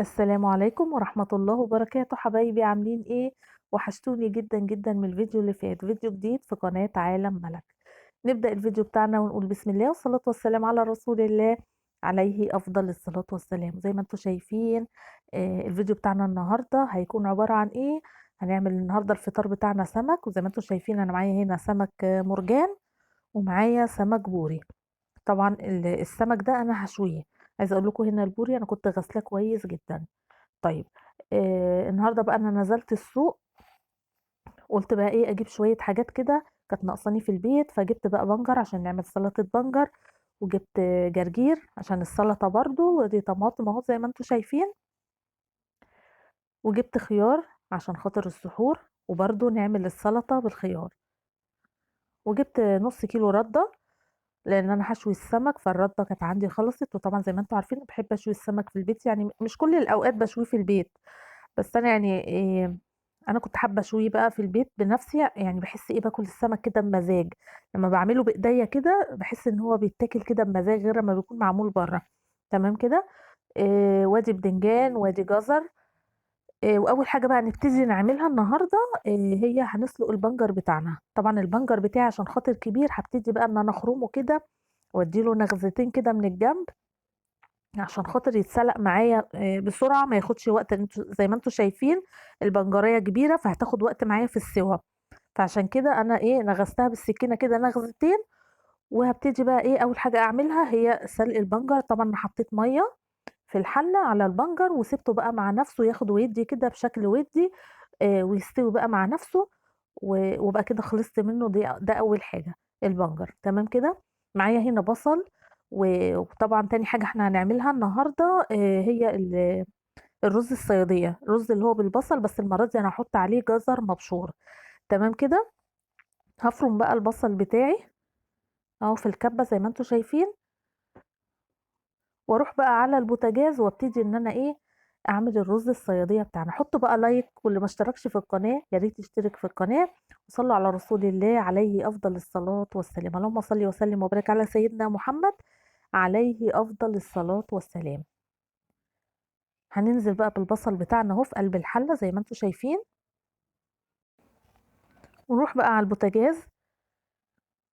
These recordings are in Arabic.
السلام عليكم ورحمة الله وبركاته حبايبي عاملين ايه؟ وحشتوني جدا جدا من الفيديو اللي فات، فيديو جديد في قناة عالم ملك. نبدأ الفيديو بتاعنا ونقول بسم الله والصلاة والسلام على رسول الله عليه أفضل الصلاة والسلام. زي ما انتم شايفين الفيديو بتاعنا النهاردة هيكون عبارة عن ايه؟ هنعمل النهاردة الفطار بتاعنا سمك، وزي ما انتم شايفين انا معايا هنا سمك مرجان، ومعايا سمك بوري. طبعا السمك ده انا هشويه. عايزه اقول لكم هنا البوري انا كنت غسلاه كويس جدا. طيب النهارده بقى أنا نزلت السوق، قُلت بقى إيه أجيب شوية حاجات كده كانت ناقصاني في البيت، فجِبت بقى بنجر عشان نعمل سلطة بنجر، وجِبت جرجير عشان السلطة برضه، ودي طماطم أهو زي ما أنتم شايفين، وجِبت خيار عشان خاطر السحور، وبرضه نعمل السلطة بالخيار، وجِبت نُص كيلو ردة لإن أنا هاشوي السمك، فالردة كانت عندي خلصت، وطبعًا زي ما أنتم عارفين باحب أشوي السمك في البيت، يعني مش كل الأوقات باشويه في البيت. بس أنا يعني أنا كنت حابة أشويه بقى في البيت بنفسي، يعني باحس إيه باكل السمك كده بمزاج، لمّا باعمله بإيديّا كده باحس إن هو بيتاكل كده بمزاج غير أمّا بيكون معمول برّه، تمام كده. وادي بدنجان وادي جزر. وأول حاجة بقى نبتدي نعملها النهارده هي هنسلق البنجر بتاعنا. طبعًا البنجر بتاعي عشان خاطر كبير هابتدي بقى إن أنا أخرمه كده وأدّي له نغزتين كده من الجنب عشان خاطر يتسلق معايا بسرعة ما ياخدش وقت، أنتم زي ما أنتم شايفين البنجرية كبيرة فهتاخد وقت معايا في السوا، فعشان كده أنا إيه نغزتها بالسكينة كده نغزتين، وهابتدي بقى إيه أول حاجة أعملها هي سلق البنجر. طبعًا أنا حطيت مَيّة في الحلة على البنجر وسِبته بقى مع نفسه ياخد ويدّي كده بشكل وِدّي ويستوي بقى مع نفسه وابقى كده خلصت منه. ده أول حاجة البنجر، تمام كده. معايا هنا بصل وطبعًا تاني حاجة إحنا هنعملها النهارده هي الرز الصيادية، الرز اللي هو بالبصل بس المرة دي أنا هاحط عليه جزر مبشور، تمام كده. هافرُم بقى البصل بتاعي أهو في الكبة زي ما أنتم شايفين، وأروح بقى على البوتاجاز وابتدي إن أنا إيه، أعمل الرز الصيادية بتاعنا. حطّوا بقى لايك واللي ما اشتركش في القناة يا ريت يشترك في القناة، وصلّوا على رسول الله عليه أفضل الصلاة والسلام. اللهم صل وسلم وبارك على سيدنا محمد عليه أفضل الصلاة والسلام. هننزل بقى بالبصل بتاعنا أهو في قلب الحلة زي ما أنتم شايفين، ونروح بقى على البوتاجاز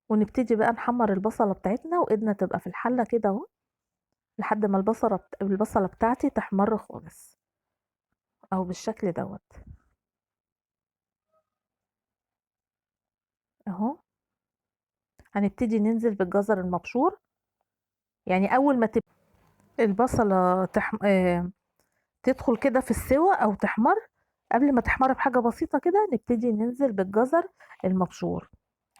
ونبتدي بقى نحمّر البصلة بتاعتنا وإيدنا تبقى في الحلة كده أهو، لحد ما البصلة بتاعتي تحمَر خالص، أهو بالشكل دوّة، أهو. هنبتدي ننزل بالجزر المبشور، يعني أول ما البصلة تدخل كده في السِوَى أو تحمَر، قبل ما تحمَر بحاجة بسيطة كده نبتدي ننزل بالجزر المبشور،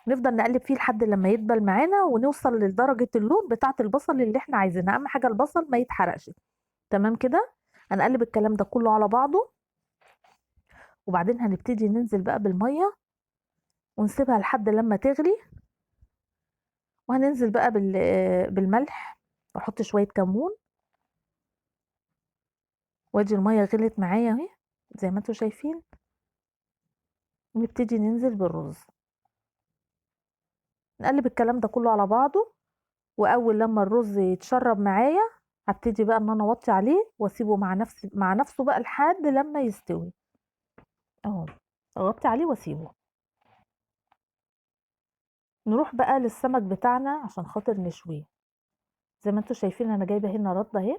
نفضل نقلِّب فيه لحد لمّا يدبل معانا ونوصل لدرجة اللون بتاعة البصل اللي إحنا عايزينها، أهم حاجة البصل ما يتحرقش، تمام كده. هنقلِّب الكلام ده كله على بعضه، وبعدين هنبتدي ننزل بقى بالمَيّة ونسيبها لحد لمّا تغلي، وهننزل بقى بالملح واحط شوية كمون، وادي المَيّة غليت معايا أهي زي ما أنتم شايفين، ونبتدي ننزل بالرز، نقلِّب الكلام ده كله على بعضه، وأول لمّا الرز يتشرّب معايا هابتدي بقى إن أنا أوطّي عليه واسيبه مع نفسه بقى لحد لمّا يستوي، أهو، أغطّي عليه واسيبه. نروح بقى للسمك بتاعنا عشان خاطر نشويه، زي ما أنتم شايفين أنا جايبة هنا ردة أهي،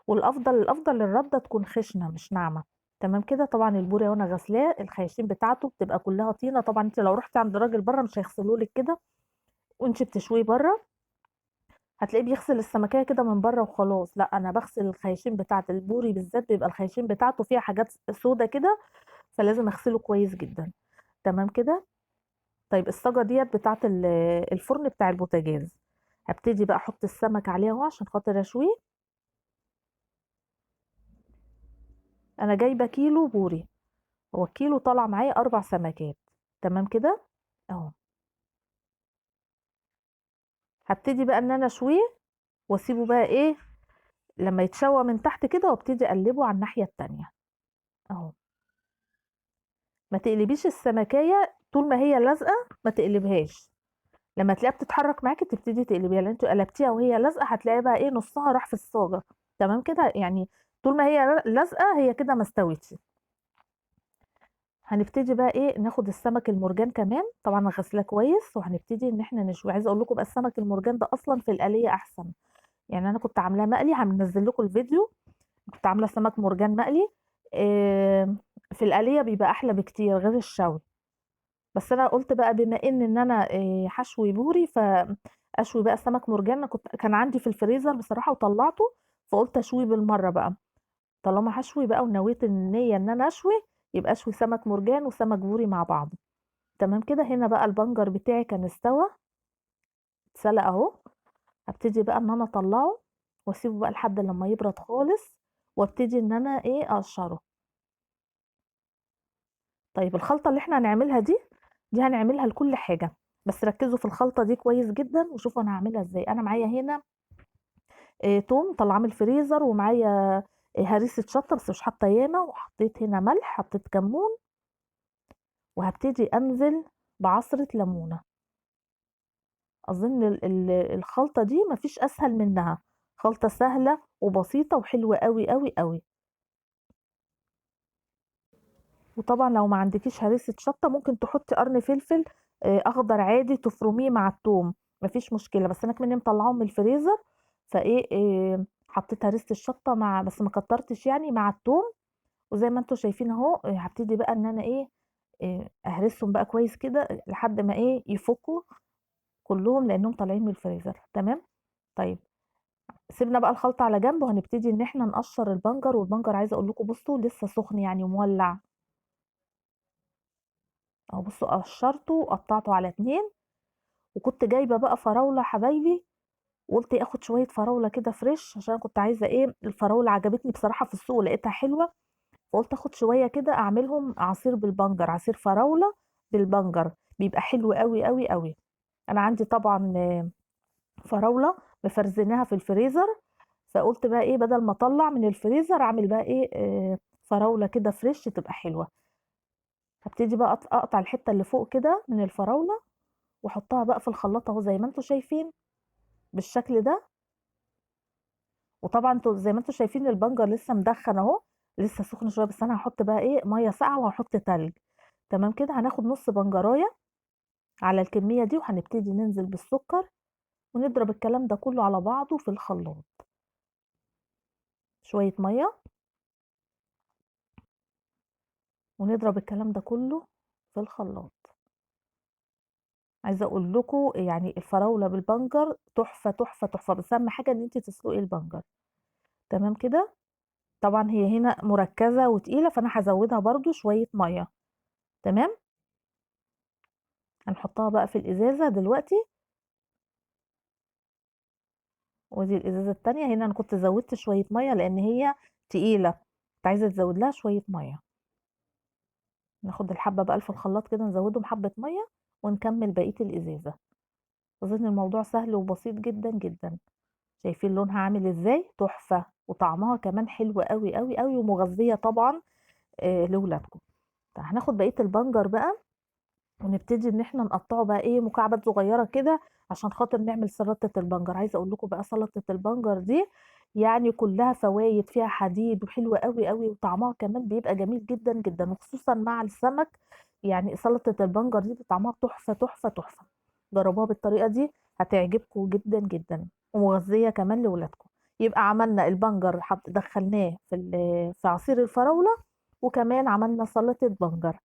الأفضل الردة تكون خشنة مش ناعمة، تمام كده. طبعًا البوري أهو أنا غاسلاه الخياشيم بتاعته بتبقى كلّها طينة، طبعًا أنتِ لو رُحتِ عند راجل برّه مش هيغسله لِك كده وأنتِ بتشويه برّه، هتلاقيه بيغسل السمكية كده من برّه وخلاص، لأ أنا باغسل الخياشيم بتاعة البوري بالذات بيبقى الخياشيم بتاعته فيها حاجات سودا كده، فلازم أغسله كويس جدًا، تمام كده. طيب الصاجة ديّة بتاعة الفرن بتاع البوتاجاز، هابتدي بقى أحط السمك عليه أهو عشان خاطر أشويه. أنا جايبة كيلو بوري، هو الكيلو طالع معايا 4 سمكات، تمام كده، أهو. هابتدي بقى إن أنا أشويه وأسيبه بقى إيه، لمّا يتشوى من تحت كده وابتدي أقلّبه على الناحية التانية، أهو. ما تقلبيش السمكية طول ما هي لازقة، ما تقلبيهاش، لمّا تلاقيها بتتحرك معاكِ تبتدي تقلبيها، لأن أنتِ قلبتيها وهي لازقة هتلاقي بقى إيه نُصّها راح في الصاجة، تمام كده، يعني طول ما هي لازقه هي كده ما استوتش. هنبتدي بقى ايه، ناخد السمك المرجان كمان، طبعا انا غسلاه كويس، وهنبتدي ان احنا نشوي. عايزه اقول لكم بقى السمك المرجان ده اصلا في القليه احسن. يعني انا كنت عاملاه مقلي، هنزل لكم الفيديو. كنت عامله سمك مرجان مقلي. آه، في القليه بيبقى احلى بكتير غير الشوي. بس انا قلت بقى بما ان انا هشوي بوري، فاشوي بقى سمك مرجان. أنا كان عندي في الفريزر بصراحه وطلعته، فقلت اشوي بالمره بقى. طالما هشوي بقى ونويت النيه ان انا اشوي، يبقى اشوي سمك مرجان وسمك بوري مع بعض. تمام كده. هنا بقى البنجر بتاعي كان استوى، اتسلق اهو. هبتدي بقى ان انا اطلعه واسيبه بقى لحد لما يبرد خالص، وابتدي ان انا اقشره. طيب الخلطه اللي احنا هنعملها دي هنعملها لكل حاجه، بس ركزوا في الخلطه دي كويس جدا وشوفوا انا هعملها ازاي. انا معايا هنا توم طلعاه من الفريزر، ومعايا هريسه شطه بس مش حاطه ياما، وحطيت هنا ملح، حطيت كمون، وهبتدي انزل بعصره ليمونه. اظن الخلطه دي مفيش اسهل منها. خلطه سهله وبسيطه وحلوه قوي قوي قوي. وطبعا لو ما عندكيش هريسه شطه ممكن تحطي قرن فلفل اخضر عادي تفرميه مع الثوم، مفيش مشكله. بس انا كمان مطلعاهم من الفريزر، حطيت هريسه الشطه مع، بس ما كترتش يعني، مع الثوم. وزي ما انتم شايفين اهو، هبتدي بقى ان انا اهرسهم بقى كويس كده لحد ما يفكوا كلهم، لانهم طالعين من الفريزر. تمام. طيب سيبنا بقى الخلطة على جنب، وهنبتدي ان احنا نقشر البنجر. والبنجر عايزة اقول لكم بصوا لسه سخن يعني مولع اهو. بصوا قشرته وقطعته على اتنين. وكنت جايبة بقى فراولة حبايبي، وقلت اخد شوية فراولة كده فريش، عشان كنت عايزة الفراولة عجبتني بصراحة في السوق لقيتها حلوة. فقلت اخد شوية كده اعملهم عصير بالبنجر، عصير فراولة بالبنجر، بيبقى حلو قوي قوي قوي. انا عندي طبعا فراولة مفرزناها في الفريزر، فقلت بقى بدل ما اطلع من الفريزر اعمل بقى فراولة كده فريش تبقى حلوة. هبتدي بقى اقطع الحتة اللي فوق كده من الفراولة، واحطها بقى في الخلاط اهو زي ما انتم شايفين بالشكل ده. وطبعا انتوا زي ما انتم شايفين البنجر لسه مدخن اهو، لسه سخن شوية. بس انا هحط بقى مية ساقعة وهحط تلج. تمام كده. هناخد نص بنجراية على الكمية دي، وهنبتدي ننزل بالسكر، ونضرب الكلام ده كله على بعضه في الخلاط. شوية مية، ونضرب الكلام ده كله في الخلاط. عايزه اقول لكم يعني الفراوله بالبنجر تحفه تحفه تحفه، بس اهم حاجه ان انت تسلقي البنجر. تمام كده. طبعا هي هنا مركزه وتقيله، فانا هزودها برضو شويه ميه. تمام. هنحطها بقى في الازازه دلوقتي. ودي الازازه التانية. هنا انا كنت زودت شويه ميه لان هي تقيله، كنت عايزه تزود لها شويه ميه. ناخد الحبه بقى في الخلاط كده، نزودهم حبه ميه ونكمل بقيه الازازه. اظن الموضوع سهل وبسيط جدا جدا. شايفين لونها عامل ازاي؟ تحفة. وطعمها كمان حلو قوي قوي قوي، ومغذية طبعا لولادكم. طيب هناخد بقية البنجر بقى، ونبتدي ان احنا نقطعه بقى مكعبات صغيرة كده، عشان خاطر نعمل سلطة البنجر. عايزة اقول لكم بقى سلطة البنجر دي يعني كلها فوايد، فيها حديد، وحلوة قوي قوي، وطعمها كمان بيبقى جميل جدا جدا، وخصوصا مع السمك. يعني سلطة البنجر دي طعمها تحفة تحفة تحفة. جربوها بالطريقة دي هتعجبكم جدا جدا، ومغذية كمان لولادكم. يبقى عملنا البنجر دخلناه في عصير الفراولة، وكمان عملنا سلطة بنجر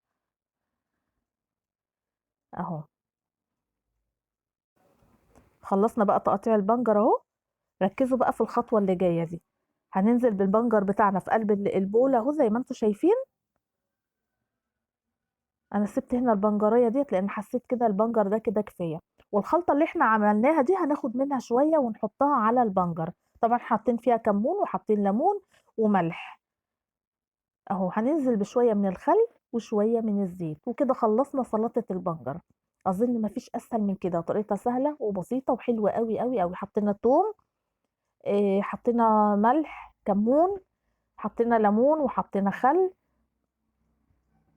اهو. خلصنا بقى تقطيع البنجر اهو. ركزوا بقى في الخطوة اللي جاية دي. هننزل بالبنجر بتاعنا في قلب البولة اهو زي ما انتم شايفين. انا سبت هنا البنجرية ديت لان حسيت كده البنجر ده كده كفاية. والخلطة اللي احنا عملناها دي هناخد منها شوية ونحطها على البنجر. طبعا حاطين فيها كمون وحاطين ليمون وملح اهو. هننزل بشوية من الخل وشوية من الزيت، وكده خلصنا سلطة البنجر. اظن مفيش اسهل من كده، طريقتها سهلة وبسيطة وحلوة قوي قوي قوي. حطينا توم، حطينا ملح، كمون، حطينا ليمون، وحطينا خل،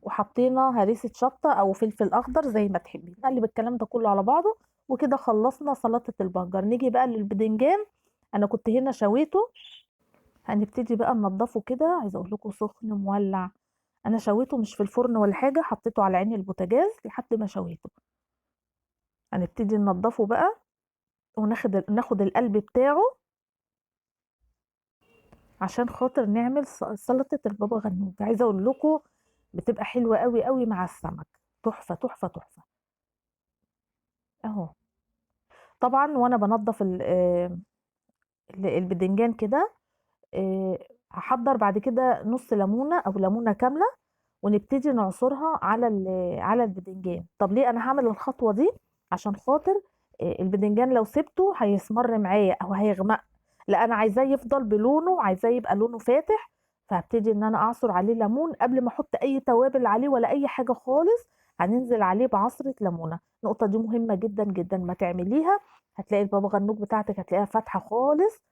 وحطينا هريسة شطة او فلفل اخضر زي ما تحبي. نقلب الكلام ده كله على بعضه، وكده خلصنا سلطة البنجر. نيجي بقى للبدنجان. انا كنت هنا شويته هنبتدي بقى ننضفه كده، عايزه اقول لكم سخن مولع. انا شويته مش في الفرن ولا حاجه، حطيته على عين البوتاجاز لحد ما شويته. هنبتدي ننضفه بقى ناخد القلب بتاعه عشان خاطر نعمل سلطه البابا غنوج. عايزه اقول لكم بتبقى حلوه قوي قوي مع السمك، تحفه تحفه تحفه. اهو طبعا وانا بنضف البدنجان كده، هحضر بعد كده نص ليمونه او ليمونه كامله، ونبتدي نعصرها على البدنجان. طب ليه انا هعمل الخطوه دي؟ عشان خاطر البدنجان لو سبته هيسمر معايا او هيغمق، لا انا عايزاه يفضل بلونه، عايزاه يبقى لونه فاتح. فهبتدي ان انا اعصر عليه ليمون قبل ما احط اي توابل عليه ولا اي حاجه خالص. هننزل عليه بعصره ليمونه. النقطه دي مهمه جدا جدا، ما تعمليها هتلاقي البابا غنوج بتاعتك هتلاقيها فاتحه خالص.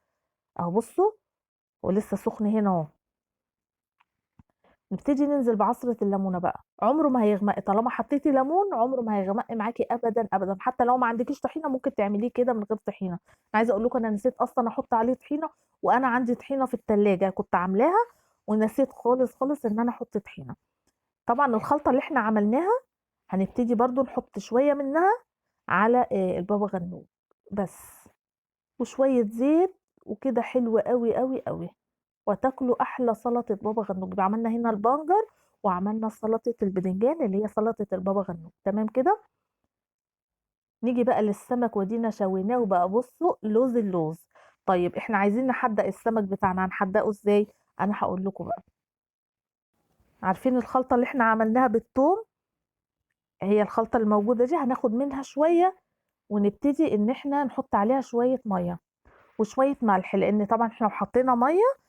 اهو بصوا، ولسه سخن هنا اهو. نبتدي ننزل بعصرة الليمونة بقى، عمره ما هيغمق. طالما حطيتي ليمون عمره ما هيغمق معاكي ابدا ابدا. حتى لو ما عندكيش طحينة ممكن تعمليه كده من غير طحينة. انا عايزة اقول لكم انا نسيت اصلا احط عليه طحينة، وانا عندي طحينة في التلاجة كنت عاملاها، ونسيت خالص خالص ان انا احط طحينة. طبعا الخلطة اللي احنا عملناها هنبتدي برضو نحط شوية منها على البابا غنوج بس، وشوية زيت، وكده حلو قوي قوي قوي. وتاكلوا احلى سلطه بابا غنوج. عملنا هنا البنجر، وعملنا سلطه البدنجان اللي هي سلطه البابا غنوج. تمام كده. نيجي بقى للسمك، ودينا شويناه وبقى بصوا لوز اللوز. طيب احنا عايزين نحدق السمك بتاعنا، هنحدقه ازاي؟ انا هقول لكم بقى. عارفين الخلطه اللي احنا عملناها بالثوم؟ هي الخلطه الموجوده دي هناخد منها شويه، ونبتدي ان احنا نحط عليها شويه ميه وشويه ملح، لان طبعا احنا لو حطينا ميه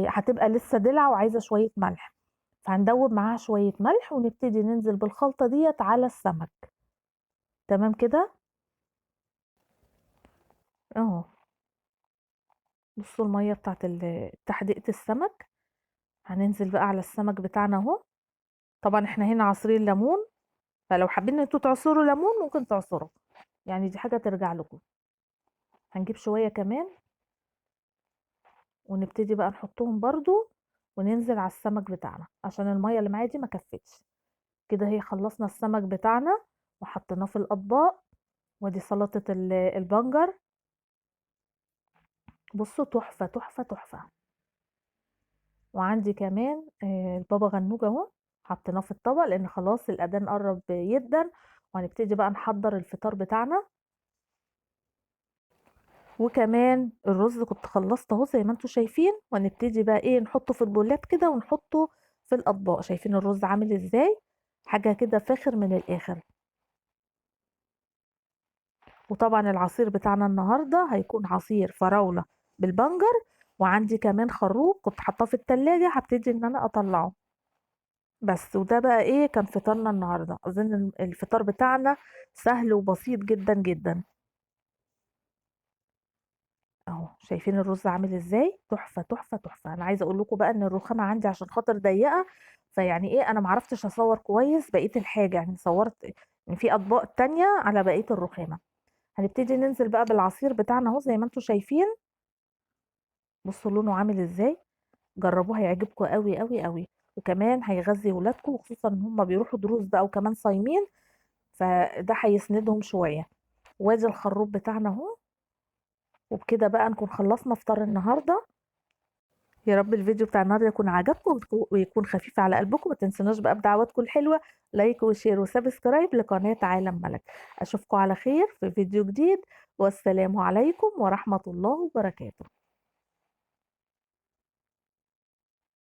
هتبقى لسه دلع وعايزه شويه ملح. فهندوب معاها شويه ملح، ونبتدي ننزل بالخلطه ديت على السمك. تمام كده. اهو بصوا الميه بتاعت تحديقه السمك. هننزل بقى على السمك بتاعنا اهو. طبعا احنا هنا عصير ليمون، فلو حابين ان انتوا تعصروا ليمون ممكن تعصروا، يعني دي حاجه ترجع لكم. هنجيب شويه كمان، ونبتدي بقى نحطهم برضو، وننزل على السمك بتاعنا عشان الميه اللي معايا دي ما كفتش. كده هي خلصنا السمك بتاعنا وحطيناه في الاطباق. ودي سلطة البنجر. بصوا تحفة تحفة تحفة. وعندي كمان البابا غنوج اهو، حطيناه في الطبق لان خلاص الاذان قرب جدا. وهنبتدي بقى نحضر الفطار بتاعنا. وكمان الرز كنت خلصت اهو زي ما انتم شايفين، وهنبتدي بقى ايه نحطه في البولات كده ونحطه في الاطباق. شايفين الرز عامل ازاي؟ حاجة كده فاخر من الاخر. وطبعا العصير بتاعنا النهارده هيكون عصير فراولة بالبنجر. وعندي كمان خروب كنت حاطاه في التلاجة، هبتدي ان انا اطلعه بس. وده بقى ايه كان فطارنا النهارده. اظن الفطار بتاعنا سهل وبسيط جدا جدا. اهو شايفين الرز عامل ازاي؟ تحفة تحفة تحفة. انا عايزة اقول لكم بقى ان الرخامة عندي عشان خاطر ضيقة، فيعني ايه انا معرفتش اصور كويس بقية الحاجة، يعني صورت يعني في اطباق تانية على بقية الرخامة. هنبتدي ننزل بقى بالعصير بتاعنا اهو زي ما انتم شايفين. بصوا لونه عامل ازاي. جربوه هيعجبكم قوي قوي قوي. وكمان هيغذي ولادكم، وخصوصا ان هم بيروحوا دروس بقى وكمان صايمين، فده هيسندهم شويه. وادي الخروب بتاعنا اهو. وبكده بقى نكون خلصنا فطار النهارده. يا رب الفيديو بتاع النهارده يكون عجبكم ويكون خفيف على قلبكم. ما تنسوناش بقى بدعواتكم الحلوه، لايك وشير وسبسكرايب لقناه عالم ملك. اشوفكم على خير في فيديو جديد، والسلام عليكم ورحمه الله وبركاته.